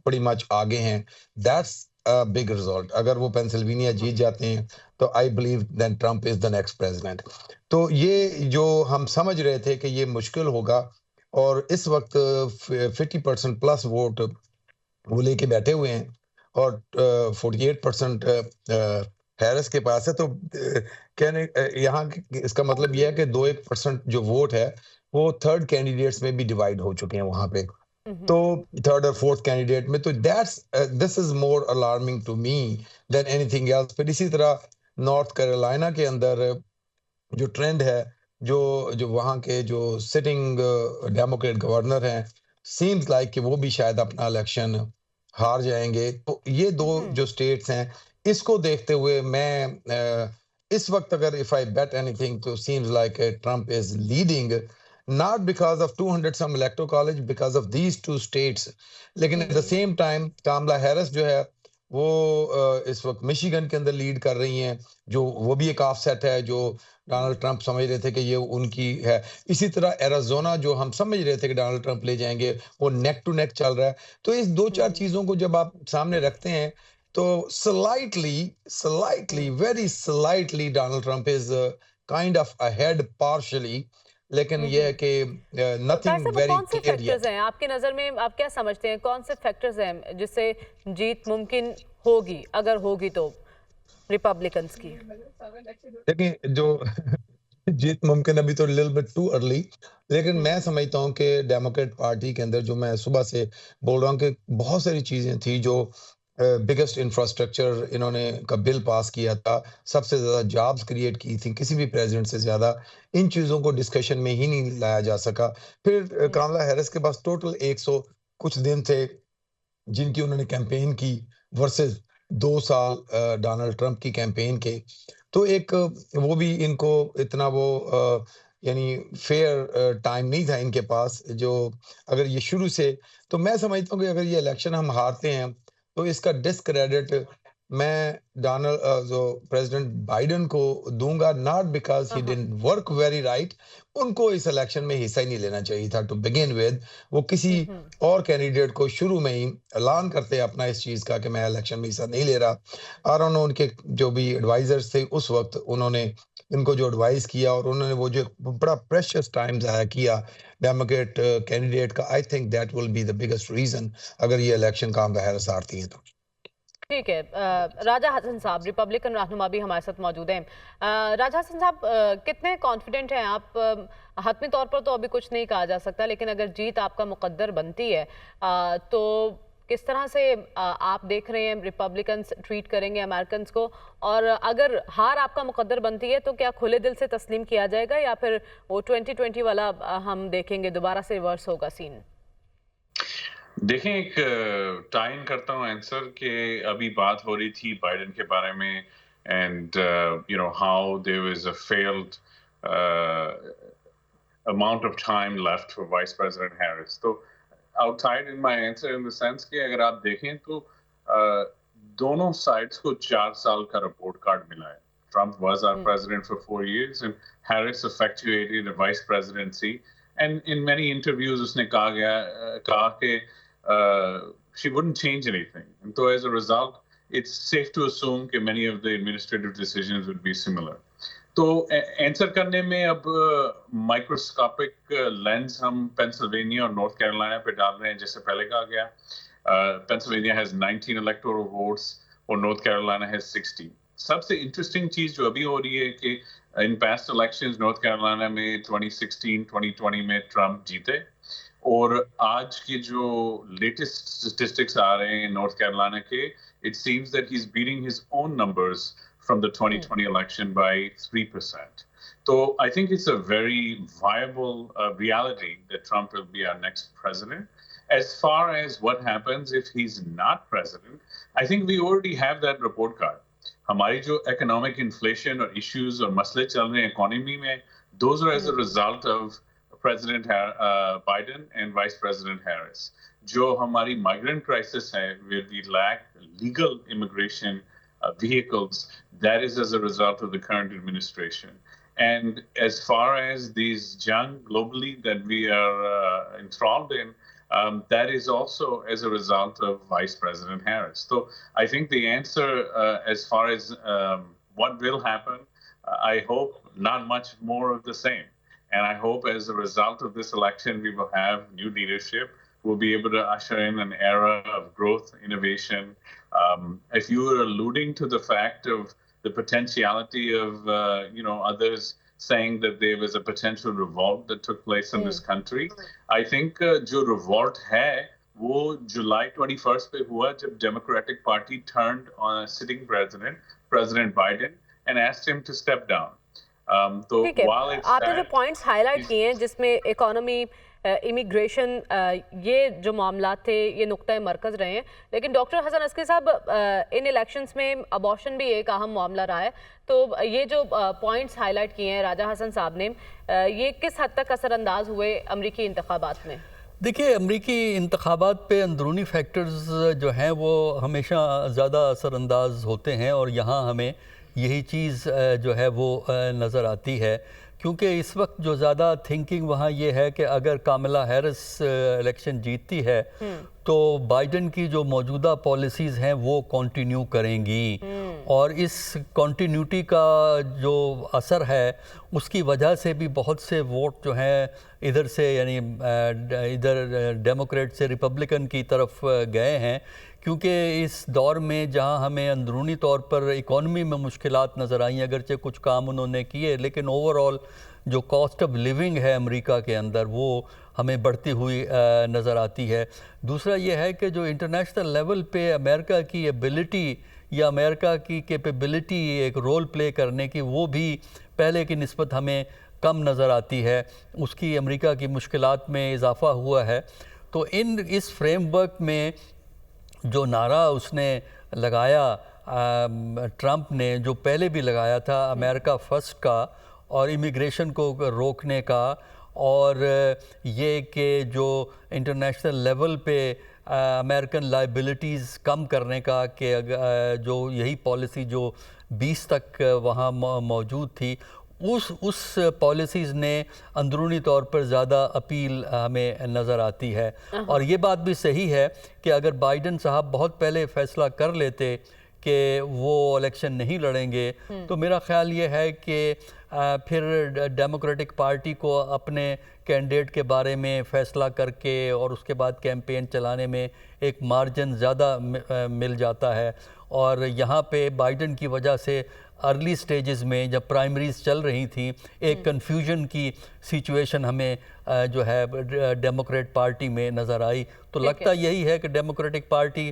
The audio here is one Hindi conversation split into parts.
pretty much आगे हैं. That's a big result. अगर वो पेंसिल्वेनिया जीत जाते हैं, तो I believe then Trump is the next president. तो ये जो हम समझ रहे थे कि ये मुश्किल होगा और इस वक्त 50% प्लस वोट वो लेके बैठे हुए हैं और 48% हैरिस के पास है, तो यहाँ इसका मतलब ये है कि 2-1% जो वोट है वो थर्ड कैंडिडेट्स में भी डिवाइड हो चुके हैं वहां पे. तो थर्ड और फोर्थ कैंडिडेट में, तो that's this is more alarming to me than anything else. फिर इसी तरह नॉर्थ कैरोलिना के अंदर जो ट्रेंड है, जो जो वहाँ के जो सिटिंग डेमोक्रेट गवर्नर हैं, सीम्स लाइक कि वो भी शायद अपना इलेक्शन हार जाएंगे. तो ये दो जो स्टेट्स हैं, इसको देखते हुए मैं इस वक्त अगर इफ आई बेट एनीथिंग, तो seems like Trump is leading, not because of 200 some electoral college, because of these two states. लेकिन at the same time Kamala Harris जो है वो इस वक्त मिशिगन के अंदर लीड कर रही हैं, जो वो भी एक ऑफसेट है जो डोनाल्ड ट्रंप समझ रहे थे कि ये उनकी है. इसी तरह एरिज़ोना जो हम समझ रहे थे कि डोनाल्ड ट्रंप ले जाएंगे, वो नेक टू नेक चल रहा है. तो इस दो चार चीजों को जब आप सामने रखते हैं, तो slightly slightly very slightly Donald Trump is kind of ahead partially. लेकिन ये है कि तो ताहिर नथिंग साहब, वो वेरी कौन से क्लियर फैक्टर्स येट. हैं आपकी नज़र में, आप क्या समझते हैं कौन से फैक्टर्स हैं जिससे जीत मुमकिन होगी, अगर होगी तो रिपब्लिकन्स की? देखिए, जो जीत मुमकिन, अभी तो लिटिल बिट टू अर्ली. लेकिन मैं समझता हूँ कि डेमोक्रेट पार्टी के अंदर, जो मैं सुबह से बोल रहा हूँ कि बहुत सारी चीजें थी, जो बिगेस्ट इंफ्रास्ट्रक्चर इन्होंने का बिल पास किया था, सबसे ज्यादा जॉब्स क्रिएट की थी किसी भी प्रेसिडेंट से ज्यादा. इन चीजों को डिस्कशन में ही नहीं लाया जा सका. फिर कामला हैरिस के पास टोटल 100 कुछ दिन थे जिनकी उन्होंने कैंपेन की, वर्सेस 2 साल डोनाल्ड ट्रंप की कैंपेन के. तो एक वो भी इनको इतना वो यानी फेयर टाइम नहीं था इनके पास, जो अगर ये शुरू से, तो मैं समझता हूँ कि अगर ये इलेक्शन हम हारते हैं, तो इसका डिस्क्रेडिट मैं डोनाल्ड जो प्रेसिडेंट बाइडेन को दूंगा, not because he didn't work very right. उनको इस इलेक्शन में हिस्सा ही नहीं लेना चाहिए था टू बिगिन विद. वो किसी और कैंडिडेट को शुरू में ही ऐलान करते अपना इस चीज का कि मैं इलेक्शन में हिस्सा नहीं ले रहा. और उनके जो भी एडवाइजर्स थे उस वक्त, उन्होंने इनको जो एडवाइस किया, और उन्होंने वो जो बड़ा प्रेशियस टाइम ज़ाया किया डेमोक्रेट कैंडिडेट का, I think that will be the biggest reason अगर ये इलेक्शन कामला हैरिस हारती हैं तो. ठीक है, राजा हसन साहब रिपब्लिकन रहनुमा भी हमारे साथ मौजूद हैं। राजा हसन साहब, कितने कॉन्फिडेंट हैं आप? हतमी तौर पर तो अभी कुछ नहीं कहा जा सकता, लेकिन अगर जीत आपका मुकद्दर बनती है, तो किस तरह से आप देख रहे हैं रिपब्लिकन्स ट्रीट करेंगे अमेरिकन को? और अगर हार आपका मुकद्दर बनती है, तो क्या खुले दिल से तस्लीम किया जाएगा, या फिर वो 2020 वाला हम देखेंगे, दोबारा से रिवर्स होगा सीन? देखें, एक टाइन करता हूँ आंसर कि अभी बात हो रही थी बाइडेन के बारे में, and you know how there was a fair amount of time left for Vice President Harris. तो outside in my answer in the sense कि अगर आप देखें तो दोनों sides को 4 साल का report card मिला है. Trump was our president for 4 years and Harris effectuated a vice presidency. And in many interviews उसने कहा कि she wouldn't change anything. And so as a result, it's safe to assume that many of the administrative decisions would be similar. तो आंसर करने में अब माइक्रोस्कोपिक लेंस हम पेंसिल्वेनिया और नॉर्थ कैरोलिना पे डाल रहे हैं, जैसे पहले कहा गया. पेंसिल्वेनिया हैज 19 इलेक्टोरल वोट्स और नॉर्थ कैरोलिना हैज 60. सबसे इंटरेस्टिंग चीज जो अभी हो रही है कि in past elections north Carolina में 2016 2020 में ट्रम्प जीते, और आज के जो लेटेस्ट स्टैटिस्टिक्स आ रहे हैं नॉर्थ कैरोलिना के, it seems that he's beating his own numbers from the 2020 election by 3%. So I think it's a very viable reality that Trump will be our next president. As far as what happens if he's not president, I think we already have that report card. हमारी जो economic inflation or issues or मसले चल रहे हैं economy में, those are as a result of President Biden and Vice President Harris. जो हमारी migrant crisis है, where we lack legal immigration vehicles, that is as a result of the current administration. And as far as these junk globally that we are enthralled in, That is also as a result of Vice President Harris. So I think the answer, as far as what will happen, I hope not much more of the same. And I hope as a result of this election, we will have new leadership. We'll be able to usher in an era of growth, innovation. If you were alluding to the fact of the potentiality of, others saying that there was a potential revolt that took place in this country, I think जो revolt है वो July 21st पे हुआ जब Democratic Party turned on a sitting President Biden, and asked him to step down. तो ठीक है, आपने जो पॉइंट्स हाईलाइट किए हैं जिसमें इकोनॉमी, इमिग्रेशन, ये जो मामला थे ये नुक्ता मरकज रहे हैं, लेकिन डॉक्टर हसन अस्करी साहब, इन इलेक्शंस में अबॉर्शन भी एक अहम मामला रहा है, तो ये जो पॉइंट्स हाईलाइट किए हैं राजा हसन साहब ने, ये किस हद तक असरअंदाज हुए अमरीकी इंतखाबात में? देखिए, अमरीकी इंतखाबात पे अंदरूनी फैक्टर्स जो हैं वो हमेशा ज़्यादा असरअंदाज होते हैं, और यहाँ हमें यही चीज़ जो है वो नज़र आती है, क्योंकि इस वक्त जो ज़्यादा थिंकिंग वहाँ ये है कि अगर कामला हैरिस इलेक्शन जीतती है तो बाइडन की जो मौजूदा पॉलिसीज़ हैं वो कंटिन्यू करेंगी, और इस कंटिन्यूटी का जो असर है उसकी वजह से भी बहुत से वोट जो हैं इधर से, यानी इधर डेमोक्रेट से रिपब्लिकन की तरफ गए हैं, क्योंकि इस दौर में जहां हमें अंदरूनी तौर पर इकॉनमी में मुश्किलात नज़र आई, अगरचे कुछ काम उन्होंने किए, लेकिन ओवरऑल जो कॉस्ट ऑफ लिविंग है अमेरिका के अंदर वो हमें बढ़ती हुई नज़र आती है। दूसरा ये है कि जो इंटरनेशनल लेवल पे अमेरिका की एबिलिटी या अमेरिका की कैपेबिलिटी एक रोल प्ले करने की, वो भी पहले की निस्बत हमें कम नज़र आती है, उसकी अमेरिका की मुश्किलात में इजाफ़ा हुआ है। तो इस फ्रेमवर्क में जो नारा उसने लगाया ट्रंप ने, जो पहले भी लगाया था अमेरिका फर्स्ट का और इमिग्रेशन को रोकने का, और ये कि जो इंटरनेशनल लेवल पे अमेरिकन लाइबिलिटीज़ कम करने का, कि जो यही पॉलिसी जो 20 तक वहाँ मौजूद थी, उस पॉलिसीज़ ने अंदरूनी तौर पर ज़्यादा अपील हमें नज़र आती है। और ये बात भी सही है कि अगर बाइडन साहब बहुत पहले फ़ैसला कर लेते कि वो इलेक्शन नहीं लड़ेंगे, तो मेरा ख़्याल ये है कि फिर डेमोक्रेटिक पार्टी को अपने कैंडिडेट के बारे में फ़ैसला करके और उसके बाद कैंपेन चलाने में एक मार्जिन ज़्यादा मिल जाता है। और यहाँ पे बाइडन की वजह से अर्ली स्टेजेस में जब प्राइमरीज चल रही थी, एक कन्फ्यूजन की सिचुएशन हमें जो है डेमोक्रेट पार्टी में नज़र आई। तो लगता यही है कि डेमोक्रेटिक पार्टी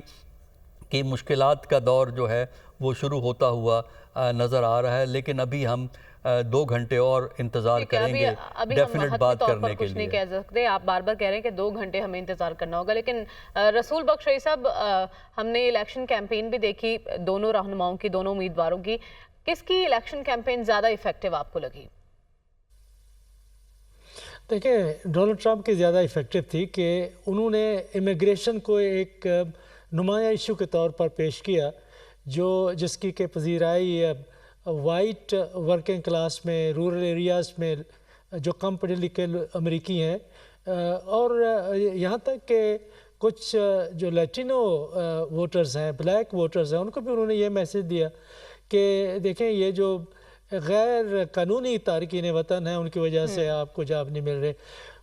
की मुश्किलात का दौर जो है वो शुरू होता हुआ नज़र आ रहा है, लेकिन अभी हम 2 घंटे और इंतज़ार करेंगे डेफिनेट बात करने के लिए। कुछ नहीं कह सकते, आप बार बार कह रहे हैं कि 2 घंटे हमें इंतज़ार करना होगा, लेकिन रसूल बख्श रईस साहब, हमने इलेक्शन कैंपेन भी देखी दोनों रहनुमाओं की, दोनों उम्मीदवारों की, किसकी इलेक्शन कैंपेन ज़्यादा इफेक्टिव आपको लगी? देखिए, डोनाल्ड ट्रंप की ज़्यादा इफ़ेक्टिव थी कि उन्होंने इमिग्रेशन को एक नुमाया इशू के तौर पर पेश किया, जिसकी के पजीराई वाइट वर्किंग क्लास में, रूरल एरियाज़ में जो कम पढ़े लिखे अमरीकी हैं, और यहाँ तक कि कुछ जो लैटिनो वोटर्स हैं, ब्लैक वोटर्स हैं, उनको भी उन्होंने ये मैसेज दिया कि देखें, ये जो गैर कानूनी तारकीन वतन है उनकी वजह से आपको जॉब नहीं मिल रहे,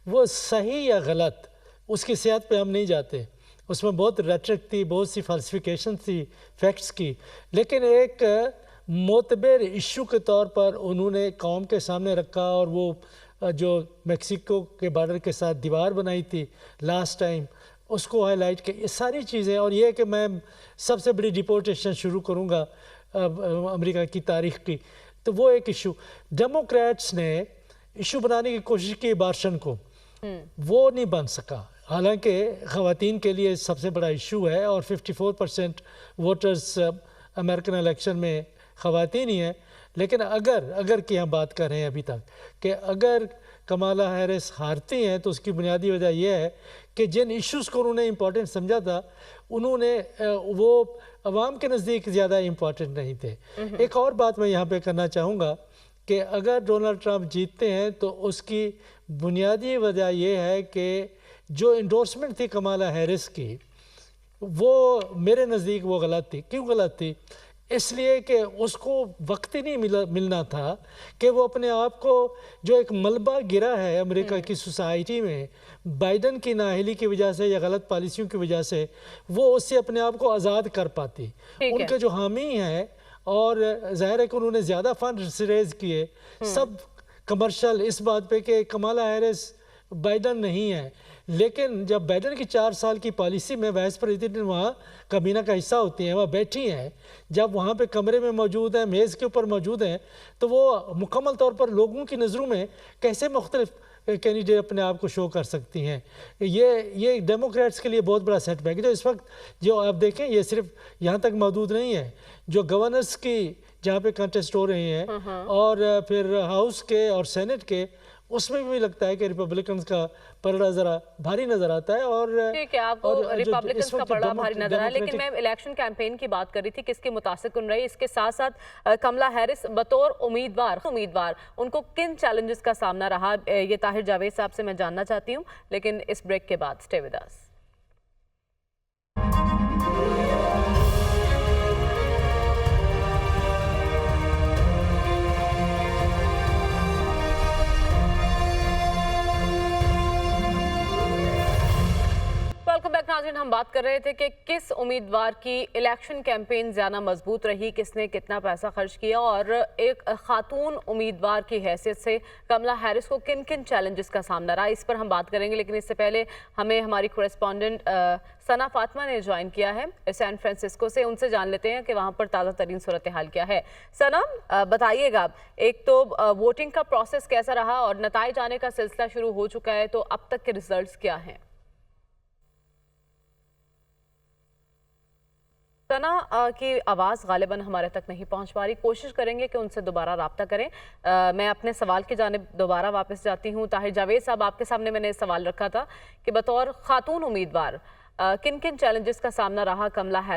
वो सही या गलत उसकी सेहत पे हम नहीं जाते, उसमें बहुत रेट्रिक थी, बहुत सी फल्सिफिकेशन थी फैक्ट्स की, लेकिन एक मोतबर इशू के तौर पर उन्होंने कौम के सामने रखा। और वो जो मेक्सिको के बॉर्डर के साथ दीवार बनाई थी लास्ट टाइम, उसको हाईलाइट किया, ये सारी चीज़ें। और ये कि मैं सबसे बड़ी डिपोर्टेशन शुरू करूँगा अमेरिका की तारीख की, तो वो एक इशू डेमोक्रेट्स ने इशू बनाने की कोशिश की अबॉर्शन को, वो नहीं बन सका। हालांकि ख़वातीन के लिए सबसे बड़ा इशू है और 54% वोटर्स अमेरिकन इलेक्शन में ख़वातीन ही हैं, लेकिन अगर की हम बात कर रहे हैं अभी तक कि अगर कमाला हैरिस हारती हैं तो उसकी बुनियादी वजह यह है कि जिन इश्यूज़ को उन्होंने इम्पोर्टेंट समझा था, उन्होंने वो अवाम के नज़दीक ज़्यादा इम्पोर्टेंट नहीं थे। एक और बात मैं यहाँ पे करना चाहूँगा कि अगर डोनाल्ड ट्रंप जीतते हैं तो उसकी बुनियादी वजह यह है कि जो इंडोर्समेंट थी कमाला हैरिस की, वो मेरे नज़दीक वो गलत थी। क्यों गलत थी? इसलिए कि उसको वक्त ही नहीं मिलना था कि वो अपने आप को, जो एक मलबा गिरा है अमेरिका की सोसाइटी में बाइडन की नाअहली की वजह से या गलत पॉलिसियों की वजह से, वो उससे अपने आप को आज़ाद कर पाती। उनके जो हामी हैं, और ज़ाहिर है कि उन्होंने ज़्यादा फंड रेज किए, सब कमर्शियल इस बात पे कि कमाला हैरिस बाइडन नहीं है। लेकिन जब बाइडन की 4 साल की पॉलिसी में वाइस प्रेसिडेंट वहाँ काबीना का हिस्सा होती हैं, वहाँ बैठी हैं, जब वहाँ पे कमरे में मौजूद हैं, मेज़ के ऊपर मौजूद हैं, तो वो मुकम्मल तौर पर लोगों की नज़रों में कैसे मुख्तलिफ कैंडिडेट अपने आप को शो कर सकती हैं। ये डेमोक्रेट्स के लिए बहुत बड़ा सेटबैक है। जो इस वक्त जो आप देखें, ये सिर्फ यहाँ तक महदूद नहीं है, जो गवर्नर्स की जहाँ पे कंटेस्ट हो रहे हैं और फिर हाउस के और सेनेट के, उसमें भी लगता है कि रिपब्लिकन्स का पलड़ा जरा भारी नजर आता है। और ठीक है, आपको रिपब्लिकन्स का पलड़ा भारी नजर आया, लेकिन मैं इलेक्शन कैंपेन की बात कर रही थी, किसकी मुतासिर कुन रही। इसके साथ साथ कमला हैरिस बतौर उम्मीदवार उनको किन चैलेंजेस का सामना रहा, ये ताहिर जावेद साहब से मैं जानना चाहती हूँ, लेकिन इस ब्रेक के बाद stay with us. Welcome back नाज़रीन, हम बात कर रहे थे कि किस उम्मीदवार की इलेक्शन कैंपेन ज़्यादा मजबूत रही, किसने कितना पैसा खर्च किया, और एक खातून उम्मीदवार की हैसियत से कमला हैरिस को किन किन चैलेंजेस का सामना रहा, इस पर हम बात करेंगे। लेकिन इससे पहले हमें हमारी कोरेस्पॉन्डेंट सना फातिमा ने ज्वाइन किया है सैन फ्रांसिस्को से। उनसे जान लेते हैं कि वहाँ पर ताज़ा तरीन सूरत हाल क्या है। सना, बताइएगा, एक तो वोटिंग का प्रोसेस कैसा रहा और नताइज आने का सिलसिला शुरू हो चुका है, तो अब तक के रिजल्ट क्या हैं? सना की आवाज़ गालिबन हमारे तक नहीं पहुंच पा रही, कोशिश करेंगे कि उनसे दोबारा रब्ता करें। मैं अपने सवाल की जानिब दोबारा वापस जाती हूं। ताहिर जावेद साहब, आपके सामने मैंने सवाल रखा था कि बतौर खातून उम्मीदवार किन किन चैलेंजेस का सामना रहा कमला हैरिस